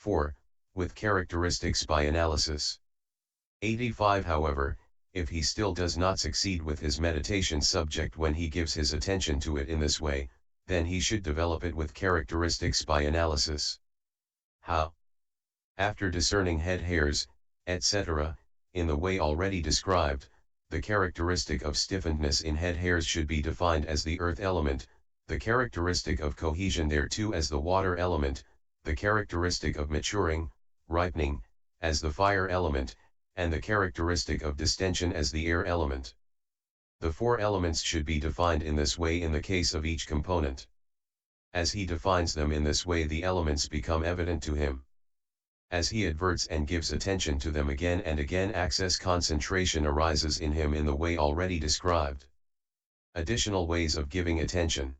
4. With characteristics by analysis. 85. However, if he still does not succeed with his meditation subject when he gives his attention to it in this way, then he should develop it with characteristics by analysis. How? After discerning head hairs, etc., in the way already described, the characteristic of stiffenedness in head hairs should be defined as the earth element, the characteristic of cohesion thereto as the water element, the characteristic of maturing, ripening, as the fire element, and the characteristic of distension as the air element. The four elements should be defined in this way in the case of each component. As he defines them in this way, the elements become evident to him. As he adverts and gives attention to them again and again, access concentration arises in him in the way already described. Additional ways of giving attention.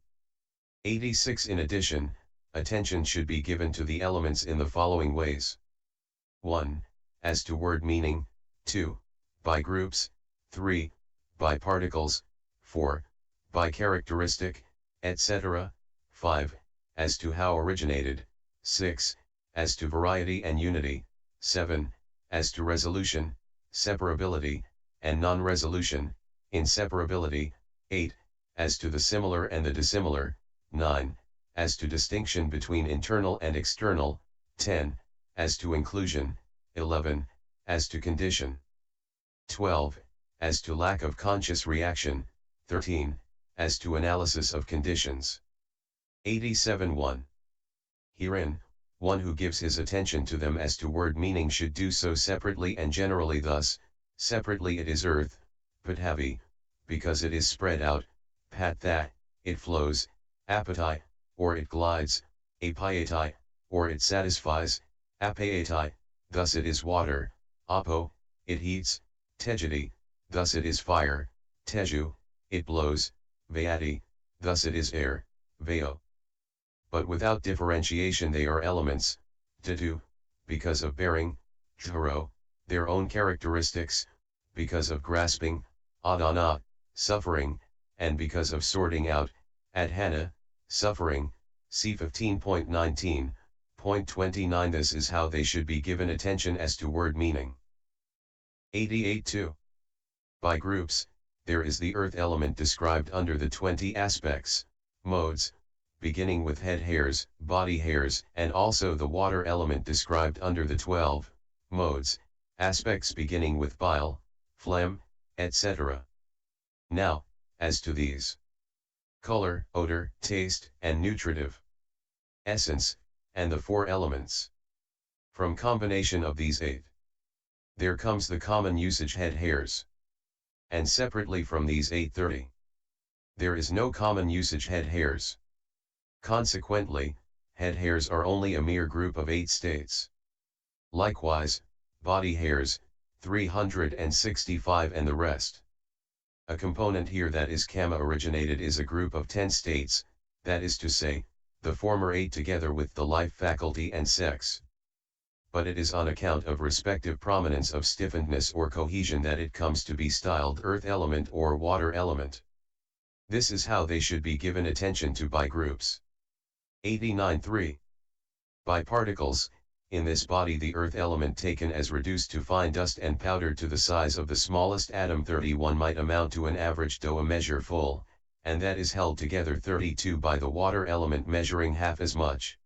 86. In addition, attention should be given to the elements in the following ways. 1. As to word meaning. 2. By groups. 3. By particles. 4. By characteristic, etc. 5. As to how originated. 6. As to variety and unity. 7. As to resolution, separability, and non-resolution, inseparability. 8. As to the similar and the dissimilar. 9. As to distinction between internal and external. 10. As to inclusion. 11. As to condition. 12. As to lack of conscious reaction. 13. As to analysis of conditions. 87. 1. Herein, one who gives his attention to them as to word meaning should do so separately and generally thus: separately it is earth, Pathavi, because it is spread out; Patha, it flows; Apatai, or it glides; Apayatai, or it satisfies; Apayatai, thus it is water; Apo, it heats; Tejati, thus it is fire; Teju, it blows; Vayati, thus it is air; Vayo. But without differentiation they are elements: Dhatu, because of bearing; Dharo, their own characteristics; because of grasping; Adana, suffering; and because of sorting out; Adhana, suffering. See 15.19.29. This is how they should be given attention as to word meaning. 88. 2. By groups, there is the earth element described under the 20 aspects, modes, beginning with head hairs, body hairs, and also the water element described under the 12 modes, aspects beginning with bile, phlegm, etc. Now, as to these: color, odor, taste, and nutritive essence, and the 4 elements. From combination of these 8, there comes the common usage head hairs. And separately from these 8, 30. There is no common usage head hairs. Consequently, head hairs are only a mere group of 8 states. Likewise, body hairs, 365, and the rest. A component here that is kama originated is a group of 10 states, that is to say, the former 8 together with the life faculty and sex. But it is on account of respective prominence of stiffenedness or cohesion that it comes to be styled earth element or water element. This is how they should be given attention to by groups. 89. 3. By particles, in this body the earth element taken as reduced to fine dust and powdered to the size of the smallest atom 31 might amount to an average dough a measure full, and that is held together 32 by the water element measuring half as much.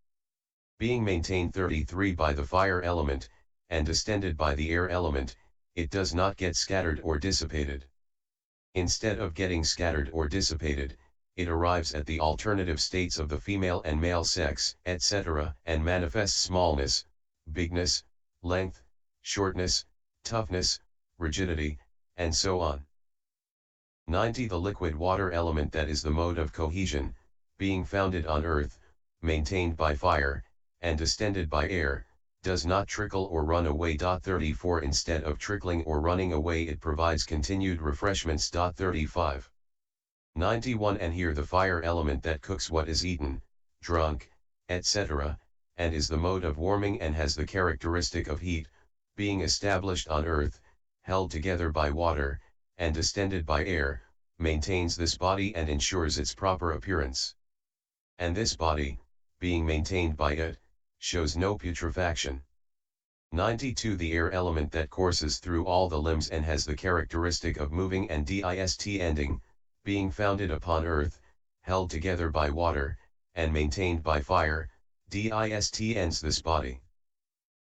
Being maintained 33 by the fire element, and distended by the air element, it does not get scattered or dissipated. Instead of getting scattered or dissipated, it arrives at the alternative states of the female and male sex, etc., and manifests smallness, bigness, length, shortness, toughness, rigidity, and so on. 90. The liquid water element, that is the mode of cohesion, being founded on earth, maintained by fire, and distended by air, does not trickle or run away. 34. Instead of trickling or running away, it provides continued refreshments. 35. 91. And here the fire element that cooks what is eaten, drunk, etc., and is the mode of warming and has the characteristic of heat, being established on earth, held together by water, and distended by air, maintains this body and ensures its proper appearance. And this body, being maintained by it, shows no putrefaction. 92. The air element that courses through all the limbs and has the characteristic of moving and dist ending, being founded upon earth, held together by water, and maintained by fire, dist ends this body.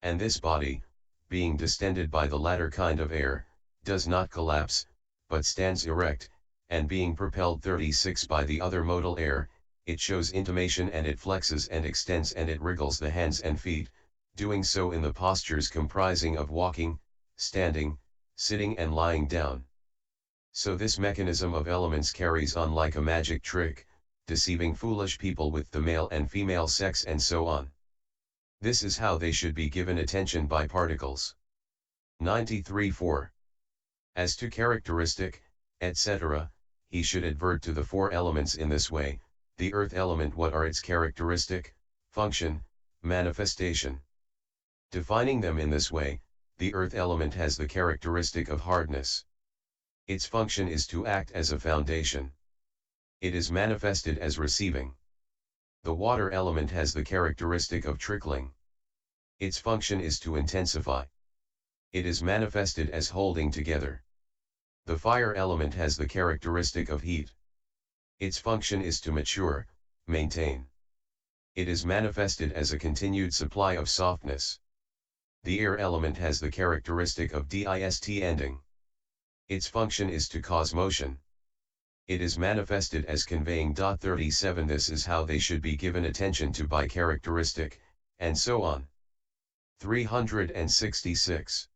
And this body, being distended by the latter kind of air, does not collapse, but stands erect, and being propelled 36 by the other modal air, it shows intimation and it flexes and extends and it wriggles the hands and feet, doing so in the postures comprising of walking, standing, sitting and lying down. So this mechanism of elements carries on like a magic trick, deceiving foolish people with the male and female sex and so on. This is how they should be given attention by particles. 93.4. As to characteristic, etc., he should advert to the four elements in this way. The earth element, what are its characteristic, function, manifestation? Defining them in this way, the earth element has the characteristic of hardness. Its function is to act as a foundation. It is manifested as receiving. The water element has the characteristic of trickling. Its function is to intensify. It is manifested as holding together. The fire element has the characteristic of heat. Its function is to mature, maintain. It is manifested as a continued supply of softness. The air element has the characteristic of dist ending. Its function is to cause motion. It is manifested as conveying. 37. This is how they should be given attention to by characteristic, and so on. 366.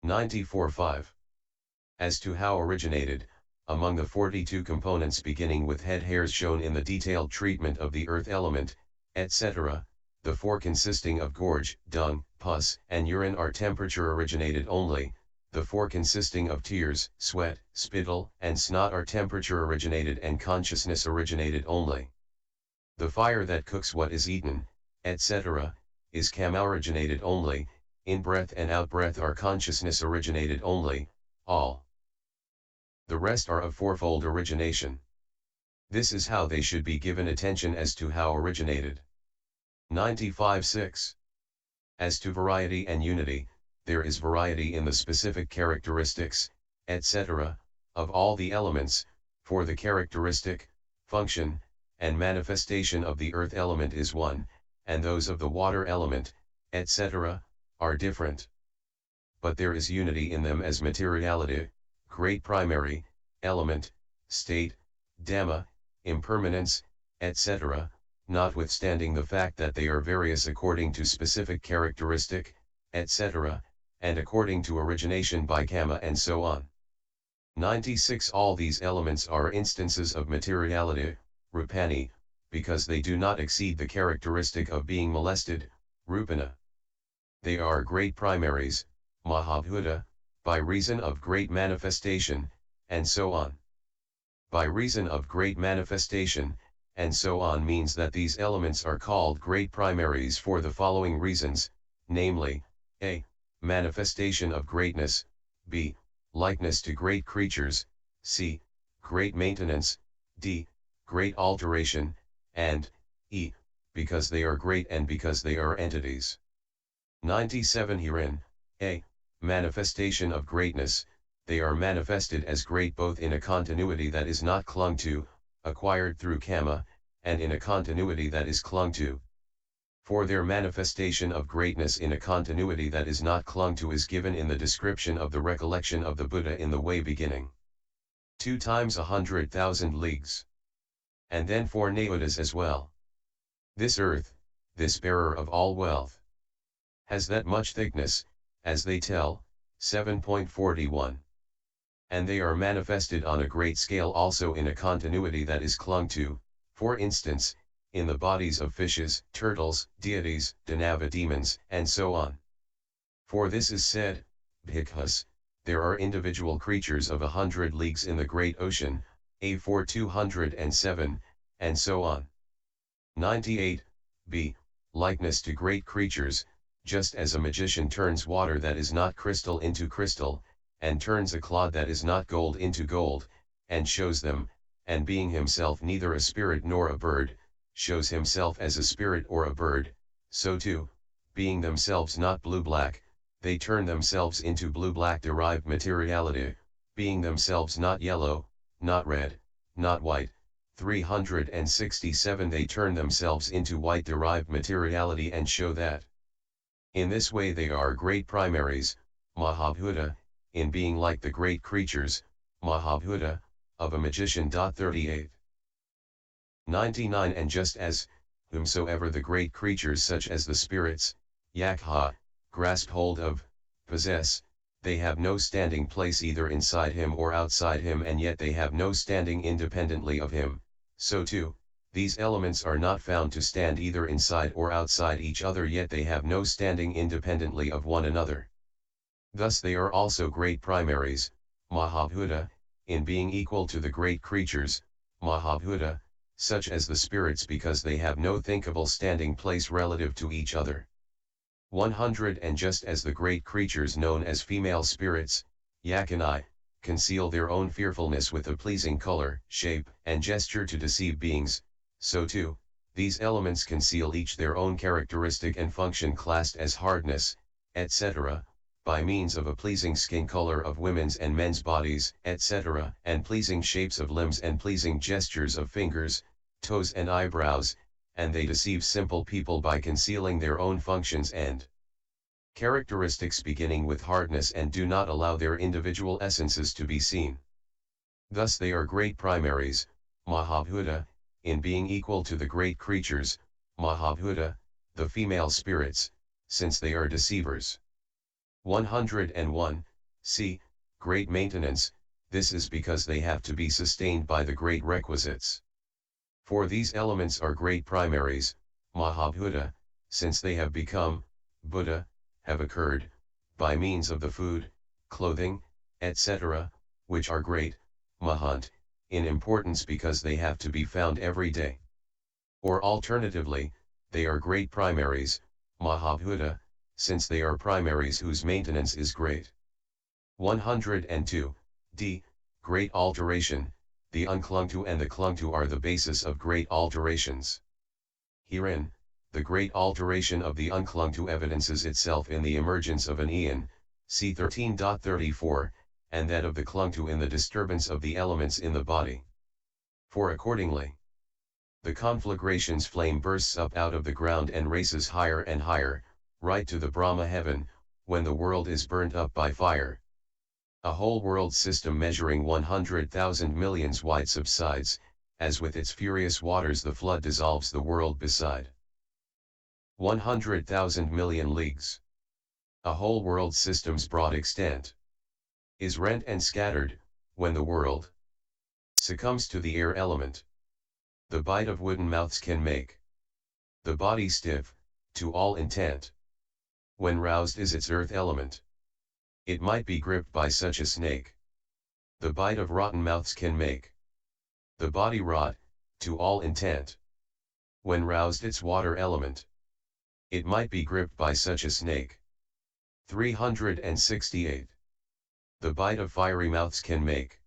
94.5. As to how originated, among the 42 components beginning with head hairs shown in the detailed treatment of the earth element, etc., the four consisting of gorge, dung, pus, and urine are temperature originated only, the four consisting of tears, sweat, spittle, and snot are temperature originated and consciousness originated only. The fire that cooks what is eaten, etc., is kama originated only, in-breath and out-breath are consciousness originated only, all. The rest are of fourfold origination. This is how they should be given attention as to how originated. 95.6. As to variety and unity, there is variety in the specific characteristics, etc., of all the elements, for the characteristic, function, and manifestation of the earth element is one, and those of the water element, etc., are different. But there is unity in them as materiality, great primary, element, state, Dhamma, impermanence, etc., notwithstanding the fact that they are various according to specific characteristic, etc., and according to origination by kama and so on. 96. All these elements are instances of materiality, rupani, because they do not exceed the characteristic of being molested, rupana. They are great primaries, mahabhuta, by reason of great manifestation, and so on. By reason of great manifestation, and so on means that these elements are called great primaries for the following reasons, namely, a. Manifestation of greatness, b. Likeness to great creatures, c. Great maintenance, d. Great alteration, and e. Because they are great and because they are entities. 97. Herein, a. Manifestation of greatness, they are manifested as great both in a continuity that is not clung to, acquired through kama, and in a continuity that is clung to. For their manifestation of greatness in a continuity that is not clung to is given in the description of the recollection of the Buddha in the way beginning. 2 times 100,000 leagues. And then 4 naodas as well. This earth, this bearer of all wealth, has that much thickness, as they tell, 7.41. And they are manifested on a great scale also in a continuity that is clung to, for instance, in the bodies of fishes, turtles, deities, Danava demons, and so on. For this is said, Bhikkhus, there are individual creatures of 100 leagues in the great ocean, A4 207, and so on. 98. B. Likeness to great creatures, just as a magician turns water that is not crystal into crystal, and turns a clod that is not gold into gold, and shows them, and being himself neither a spirit nor a bird, shows himself as a spirit or a bird, So too, being themselves not blue-black, they turn themselves into blue-black derived materiality, being themselves not yellow, not red, not white. 367 They turn themselves into white derived materiality and show that. In this way they are great primaries, Mahabhuta, in being like the great creatures, Mahabhuta, of a magician. 38. 99 And just as, whomsoever the great creatures such as the spirits, yakha, grasp hold of, possess, they have no standing place either inside him or outside him, and yet they have no standing independently of him, so too, these elements are not found to stand either inside or outside each other, yet they have no standing independently of one another. Thus they are also great primaries, Mahabhuta, in being equal to the great creatures, Mahabhuta, such as the spirits, because they have no thinkable standing place relative to each other. 100 And just as the great creatures known as female spirits, yakini, conceal their own fearfulness with a pleasing color, shape, and gesture to deceive beings, so too, these elements conceal each their own characteristic and function classed as hardness, etc., by means of a pleasing skin color of women's and men's bodies, etc., and pleasing shapes of limbs and pleasing gestures of fingers, toes and eyebrows, and they deceive simple people by concealing their own functions and characteristics beginning with hardness and do not allow their individual essences to be seen. Thus they are great primaries, Mahabhuta, in being equal to the great creatures, Mahabhuta, the female spirits, since they are deceivers. 101 C. Great maintenance, this is because they have to be sustained by the great requisites. For these elements are great primaries, Mahabhuta, since they have become, Buddha, have occurred, by means of the food, clothing, etc., which are great, Mahant, in importance because they have to be found every day. Or alternatively, they are great primaries, Mahabhuta, since they are primaries whose maintenance is great. 102 D. Great alteration, the unclung to and the clung to are the basis of great alterations. Herein, the great alteration of the unclung to evidences itself in the emergence of an eon, c. 13.34, and that of the clung to in the disturbance of the elements in the body. For accordingly, the conflagration's flame bursts up out of the ground and races higher and higher, right to the Brahma heaven, when the world is burnt up by fire. A whole world system measuring 100,000 millions wide subsides, as with its furious waters the flood dissolves the world beside. 100,000 million leagues. A whole world system's broad extent is rent and scattered, when the world succumbs to the air element. The bite of wooden mouths can make the body stiff, to all intent. When roused is its earth element. It might be gripped by such a snake. The bite of rotten mouths can make the body rot, to all intent. When roused its water element. It might be gripped by such a snake. 368. The bite of fiery mouths can make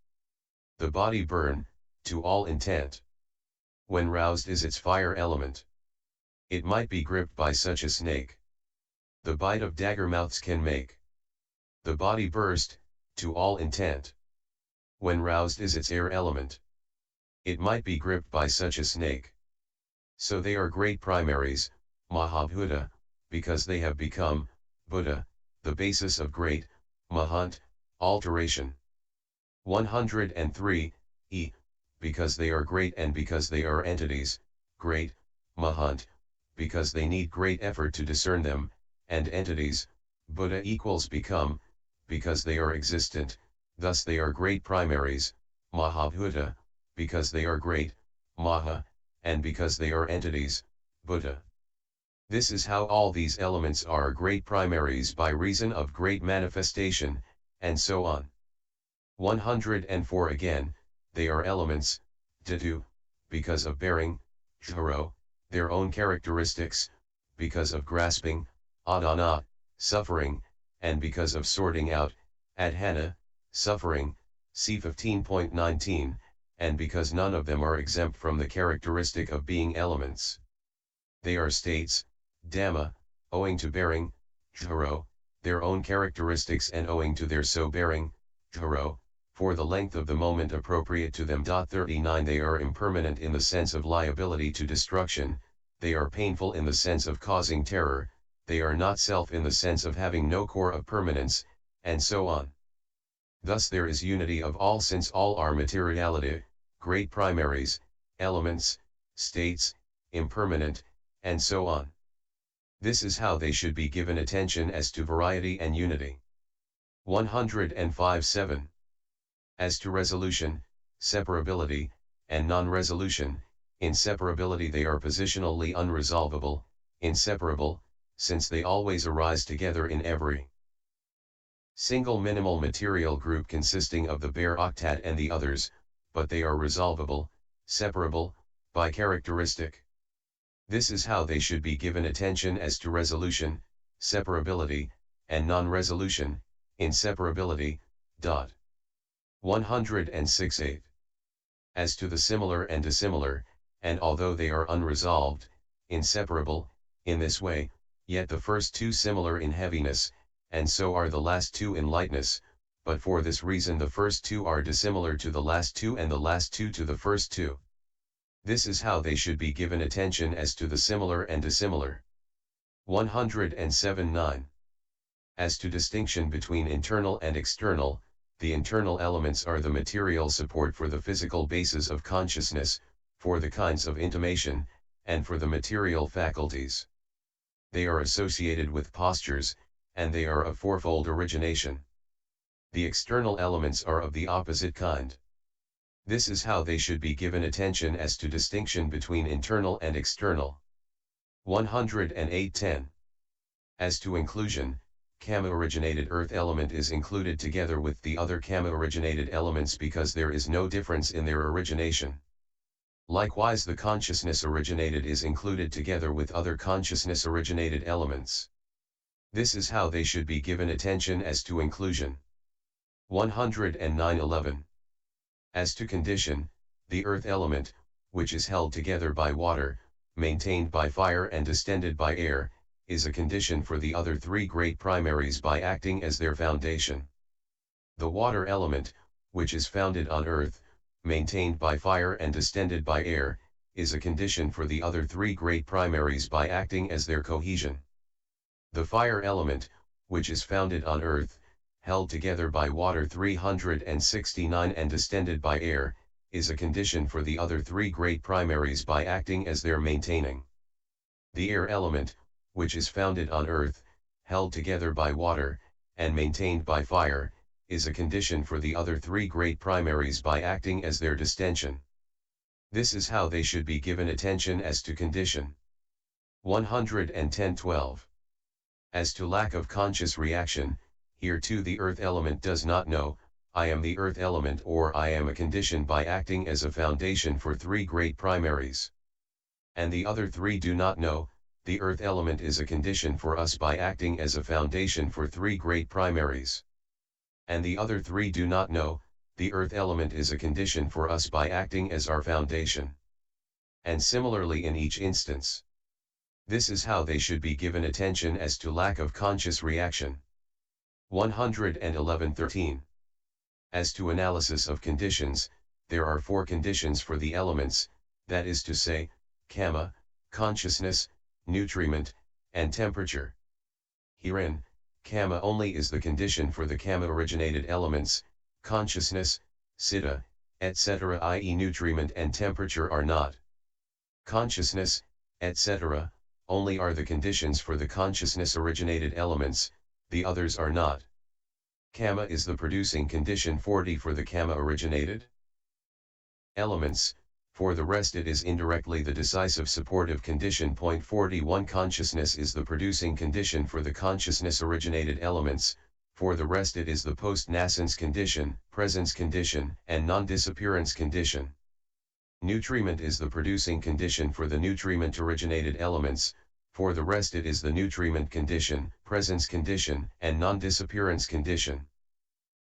the body burn, to all intent. When roused is its fire element. It might be gripped by such a snake. The bite of dagger mouths can make the body burst, to all intent. When roused is its air element. It might be gripped by such a snake. So they are great primaries, Mahabhuta, because they have become, Buddha, the basis of great, Mahant, alteration. 103, E. Because they are great and because they are entities, great, Mahant, because they need great effort to discern them, and entities, Buddha equals become, because they are existent, thus they are great primaries, Mahabhuta, because they are great, Maha, and because they are entities, Buddha. This is how all these elements are great primaries by reason of great manifestation, and so on. 104 Again, they are elements, Dhatu, because of bearing, Dharo, their own characteristics, because of grasping, Adana, suffering, and because of sorting out, Adhana, suffering, c. 15.19, and because none of them are exempt from the characteristic of being elements. They are states, Dhamma, owing to bearing, dharo, their own characteristics and owing to their so bearing, dharo, for the length of the moment appropriate to them. 39 They are impermanent in the sense of liability to destruction, they are painful in the sense of causing terror, they are not self in the sense of having no core of permanence, and so on. Thus there is unity of all since all are materiality, great primaries, elements, states, impermanent, and so on. This is how they should be given attention as to variety and unity. 105-7. As to resolution, separability, and non-resolution, inseparability they are positionally unresolvable, inseparable, since they always arise together in every single minimal material group consisting of the bare octat and the others, but they are resolvable, separable, by characteristic. This is how they should be given attention as to resolution, separability, and non-resolution, inseparability. 106-8. As to the similar and dissimilar, and although they are unresolved, inseparable, in this way, yet the first two similar in heaviness, and so are the last two in lightness, but for this reason the first two are dissimilar to the last two and the last two to the first two. This is how they should be given attention as to the similar and dissimilar. 107-9. As to distinction between internal and external, the internal elements are the material support for the physical basis of consciousness, for the kinds of intimation, and for the material faculties. They are associated with postures, and they are of fourfold origination. The external elements are of the opposite kind. This is how they should be given attention as to distinction between internal and external. 108-10. As to inclusion, Kama-originated earth element is included together with the other Kama-originated elements because there is no difference in their origination. Likewise the consciousness-originated is included together with other consciousness-originated elements. This is how they should be given attention as to inclusion. 109-11. As to condition, the earth element, which is held together by water, maintained by fire and distended by air, is a condition for the other three great primaries by acting as their foundation. The water element, which is founded on earth, maintained by fire and distended by air, is a condition for the other three great primaries by acting as their cohesion. The fire element, which is founded on earth, held together by water 369 and distended by air, is a condition for the other three great primaries by acting as their maintaining. The air element, which is founded on earth, held together by water, and maintained by fire, is a condition for the other three great primaries by acting as their distension. This is how they should be given attention as to condition. 110-12. As to lack of conscious reaction, here too the earth element does not know, I am the earth element or I am a condition by acting as a foundation for three great primaries. And the other three do not know, the earth element is a condition for us by acting as a foundation for three great primaries. And the other three do not know, the earth element is a condition for us by acting as our foundation. And similarly in each instance. This is how they should be given attention as to lack of conscious reaction. 111-13. As to analysis of conditions, there are four conditions for the elements, that is to say, Kama, consciousness, nutriment, and temperature. Herein, Kama only is the condition for the Kama-originated elements, consciousness, citta, etc. i.e. nutriment and temperature are not. Consciousness, etc., only are the conditions for the consciousness-originated elements, the others are not. Kama is the producing condition 40 for the Kama-originated elements, for the rest it is indirectly the decisive supportive condition. 41 Consciousness is the producing condition for the consciousness-originated elements, for the rest it is the post-nascence condition, presence condition, and non-disappearance condition. Nutriment is the producing condition for the nutriment-originated elements, for the rest it is the nutriment condition, presence condition, and non-disappearance condition.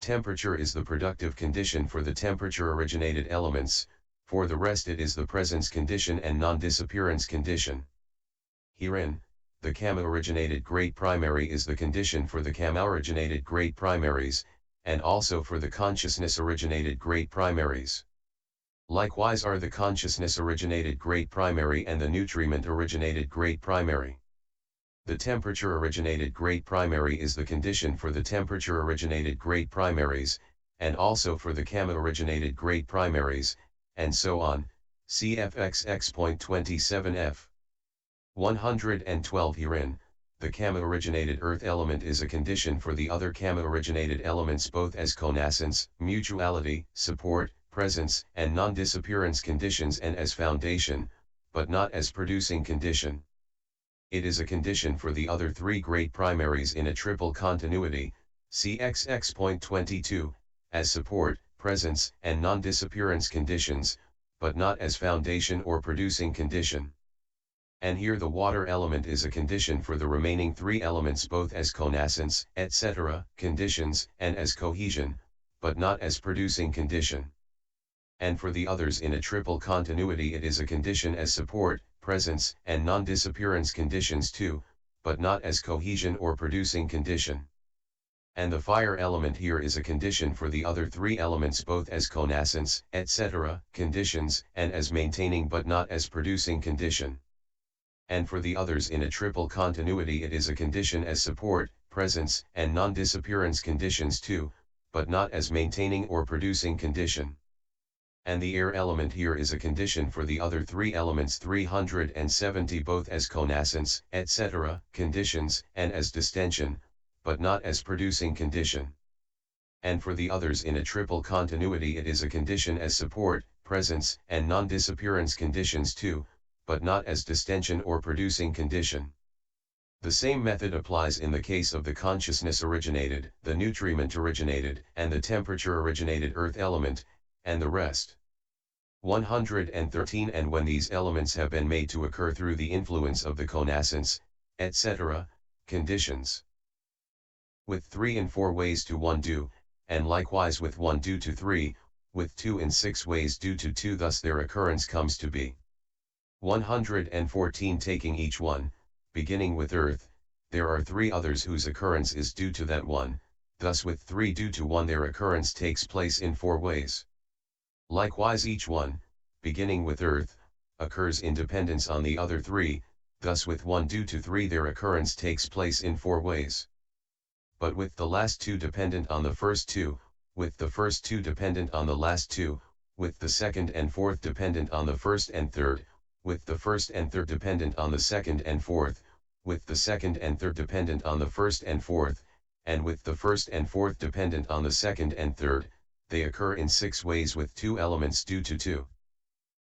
Temperature is the productive condition for the temperature-originated elements, for the rest it is the presence condition and non-disappearance condition. Herein, the Kama-originated great primary is the condition for the Kama-originated great primaries, and also for the consciousness-originated great primaries. Likewise are the consciousness-originated great primary and the nutriment-originated great primary. The temperature-originated great primary is the condition for the temperature-originated great primaries, and also for the Kama-originated great primaries, and so on, cfxx.27f. 112 Herein, the Kama-originated earth element is a condition for the other Kama-originated elements both as connascence, mutuality, support, presence, and non-disappearance conditions and as foundation, but not as producing condition. It is a condition for the other three great primaries in a triple continuity, cxx.22, as support, presence, and non-disappearance conditions, but not as foundation or producing condition. And here the water element is a condition for the remaining three elements both as connascence, etc., conditions, and as cohesion, but not as producing condition. And for the others in a triple continuity it is a condition as support, presence, and non-disappearance conditions too, but not as cohesion or producing condition. And the fire element here is a condition for the other three elements both as connascence, etc., conditions, and as maintaining but not as producing condition. And for the others in a triple continuity it is a condition as support, presence, and non-disappearance conditions too, but not as maintaining or producing condition. And the air element here is a condition for the other three elements 370 both as connascence, etc., conditions, and as distension, but not as producing condition. And for the others in a triple continuity it is a condition as support, presence, and non-disappearance conditions too, but not as distension or producing condition. The same method applies in the case of the consciousness-originated, the nutriment-originated, and the temperature-originated earth element, and the rest. 113 And when these elements have been made to occur through the influence of the connascence, etc., conditions, with 3 in 4 ways to 1 due, and likewise with 1 due to 3, with 2 in 6 ways due to 2 thus their occurrence comes to be. 114 Taking each one, beginning with earth, there are 3 others whose occurrence is due to that one, thus with 3 due to 1 their occurrence takes place in 4 ways. Likewise each one, beginning with earth, occurs in dependence on the other 3, thus with 1 due to 3 their occurrence takes place in 4 ways. But with the last 2 dependent on the first 2, with the first 2 dependent on the last 2, with the second and fourth dependent on the first and third, with the first and third dependent on the second and fourth, with the second and third dependent on the first and fourth, and with the first and fourth dependent on the second and third, they occur in 6 ways with 2 elements due to 2.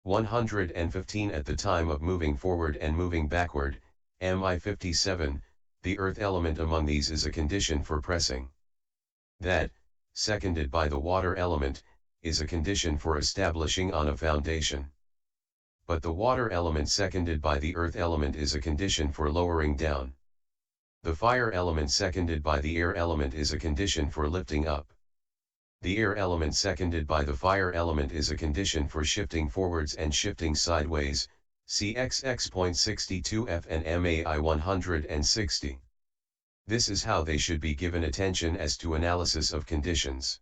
115 At the time of moving forward and moving backward, MI 57, the earth element among these is a condition for pressing. That, seconded by the water element, is a condition for establishing on a foundation. But the water element seconded by the earth element is a condition for lowering down. The fire element seconded by the air element is a condition for lifting up. The air element seconded by the fire element is a condition for shifting forwards and shifting sideways, cxx.62f and MAI 160. This is how they should be given attention as to analysis of conditions.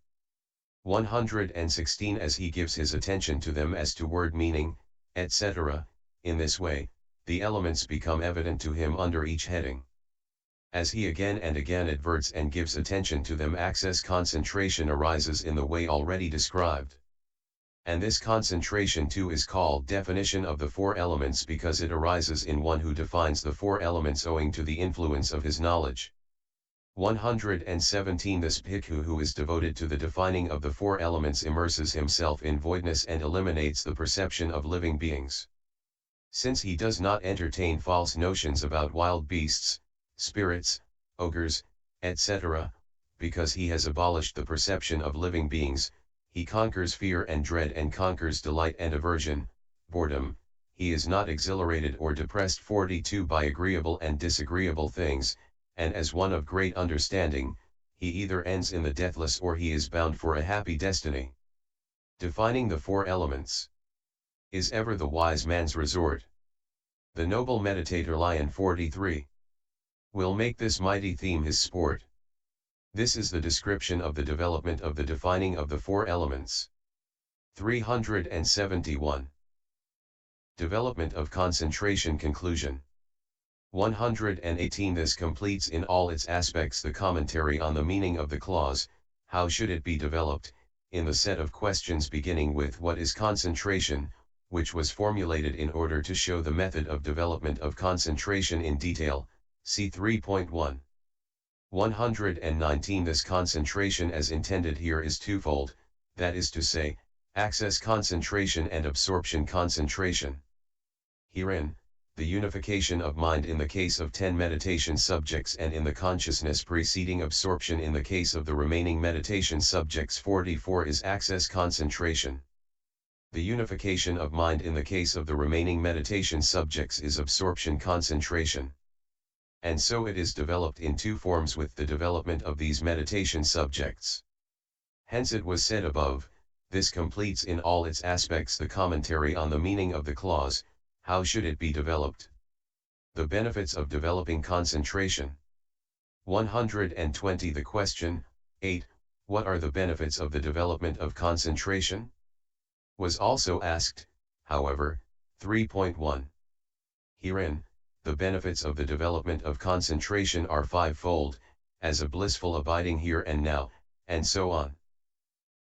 116 As he gives his attention to them as to word meaning, etc., in this way, the elements become evident to him under each heading. As he again and again adverts and gives attention to them, access concentration arises in the way already described. And this concentration too is called definition of the 4 elements because it arises in one who defines the 4 elements owing to the influence of his knowledge. 117 This bhikkhu who is devoted to the defining of the 4 elements immerses himself in voidness and eliminates the perception of living beings. Since he does not entertain false notions about wild beasts, spirits, ogres, etc., because he has abolished the perception of living beings, he conquers fear and dread and conquers delight and aversion, boredom, he is not exhilarated or depressed 42 by agreeable and disagreeable things, and as one of great understanding, he either ends in the deathless or he is bound for a happy destiny. Defining the 4 elements is ever the wise man's resort. The noble meditator Lion 43. will make this mighty theme his sport. This is the description of the development of the defining of the four elements. 371. Development of concentration conclusion. 118. This completes in all its aspects the commentary on the meaning of the clause, how should it be developed, in the set of questions beginning with what is concentration, which was formulated in order to show the method of development of concentration in detail, see 3.1. 119. This concentration as intended here is twofold, that is to say, access concentration and absorption concentration. Herein, the unification of mind in the case of 10 meditation subjects and in the consciousness preceding absorption in the case of the remaining meditation subjects 44 is access concentration. The unification of mind in the case of the remaining meditation subjects is absorption concentration. And so it is developed in two forms with the development of these meditation subjects. Hence it was said above, this completes in all its aspects the commentary on the meaning of the clause, how should it be developed? The benefits of developing concentration. 120. The question, 8, what are the benefits of the development of concentration? Was also asked, however, 3.1. Herein, the benefits of the development of concentration are fivefold, as a blissful abiding here and now, and so on.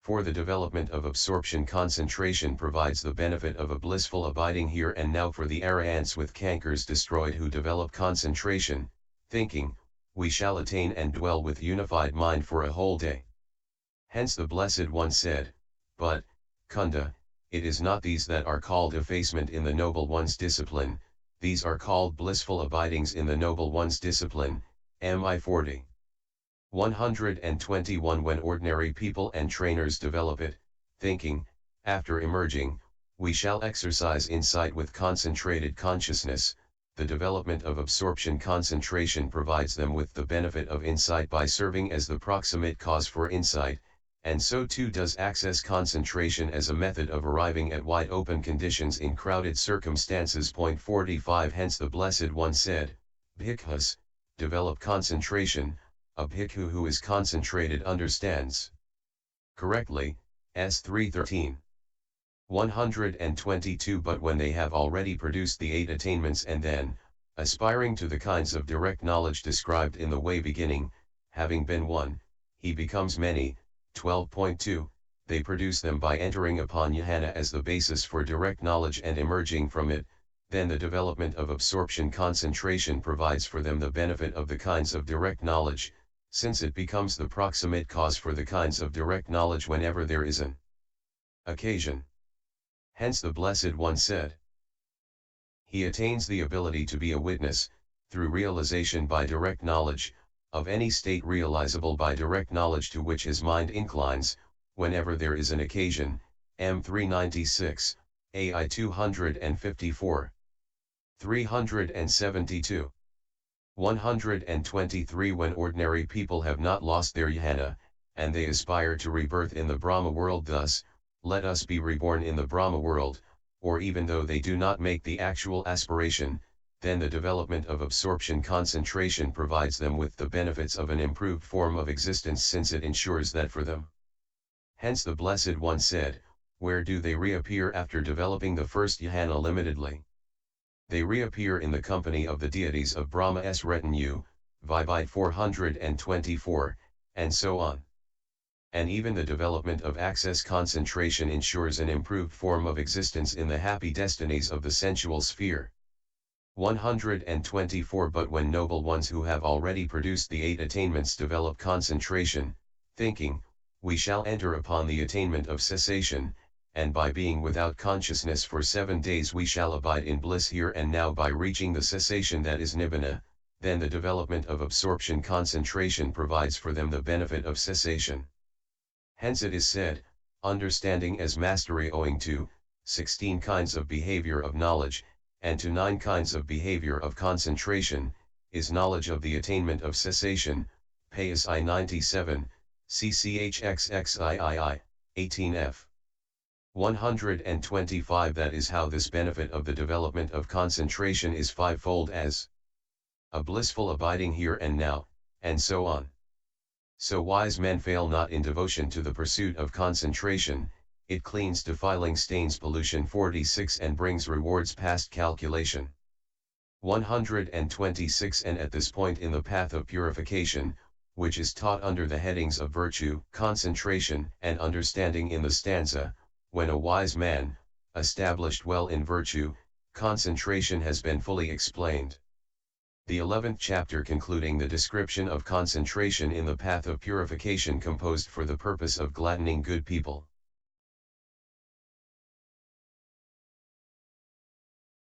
For the development of absorption concentration provides the benefit of a blissful abiding here and now for the arahants with cankers destroyed who develop concentration, thinking, we shall attain and dwell with unified mind for a whole day. Hence the Blessed One said, but, Kunda, it is not these that are called effacement in the Noble One's discipline, these are called blissful abidings in the Noble One's discipline, MI 40. 121. When ordinary people and trainers develop it, thinking, after emerging, we shall exercise insight with concentrated consciousness, the development of absorption concentration provides them with the benefit of insight by serving as the proximate cause for insight, and so too does access concentration as a method of arriving at wide open conditions in crowded circumstances. 45. Hence the Blessed One said, Bhikkhus, develop concentration, a bhikkhu who is concentrated understands correctly, S 313. 122. But when they have already produced the 8 attainments and then, aspiring to the kinds of direct knowledge described in the way beginning, having been one, he becomes many, 12.2, they produce them by entering upon jhana as the basis for direct knowledge and emerging from it, then the development of absorption concentration provides for them the benefit of the kinds of direct knowledge, since it becomes the proximate cause for the kinds of direct knowledge whenever there is an occasion. Hence the Blessed One said, he attains the ability to be a witness, through realization by direct knowledge, of any state realizable by direct knowledge to which his mind inclines, whenever there is an occasion, M 396, AI 254. 372. 123. When ordinary people have not lost their jhana, and they aspire to rebirth in the Brahma world, thus, let us be reborn in the Brahma world, or even though they do not make the actual aspiration, then the development of absorption concentration provides them with the benefits of an improved form of existence, since it ensures that for them. Hence the Blessed One said, where do they reappear after developing the first jhana limitedly? They reappear in the company of the deities of Brahma's retinue, Vibhite 424, and so on. And even the development of access concentration ensures an improved form of existence in the happy destinies of the sensual sphere. 124. But when noble ones who have already produced the 8 attainments develop concentration, thinking, we shall enter upon the attainment of cessation, and by being without consciousness for 7 days we shall abide in bliss here and now by reaching the cessation that is nibbana, then the development of absorption concentration provides for them the benefit of cessation. Hence it is said, understanding as mastery owing to 16 kinds of behavior of knowledge, and to 9 kinds of behavior of concentration, is knowledge of the attainment of cessation, Payas I 97, CCHXXIII, 18f. 125. That is how this benefit of the development of concentration is fivefold, as a blissful abiding here and now, and so on. So wise men fail not in devotion to the pursuit of concentration, it cleans defiling stains pollution 46 and brings rewards past calculation. 126 And at this point in the path of purification, which is taught under the headings of virtue, concentration, and understanding in the stanza, when a wise man, established well in virtue, concentration has been fully explained. The 11th chapter concluding the description of concentration in the path of purification composed for the purpose of gladdening good people.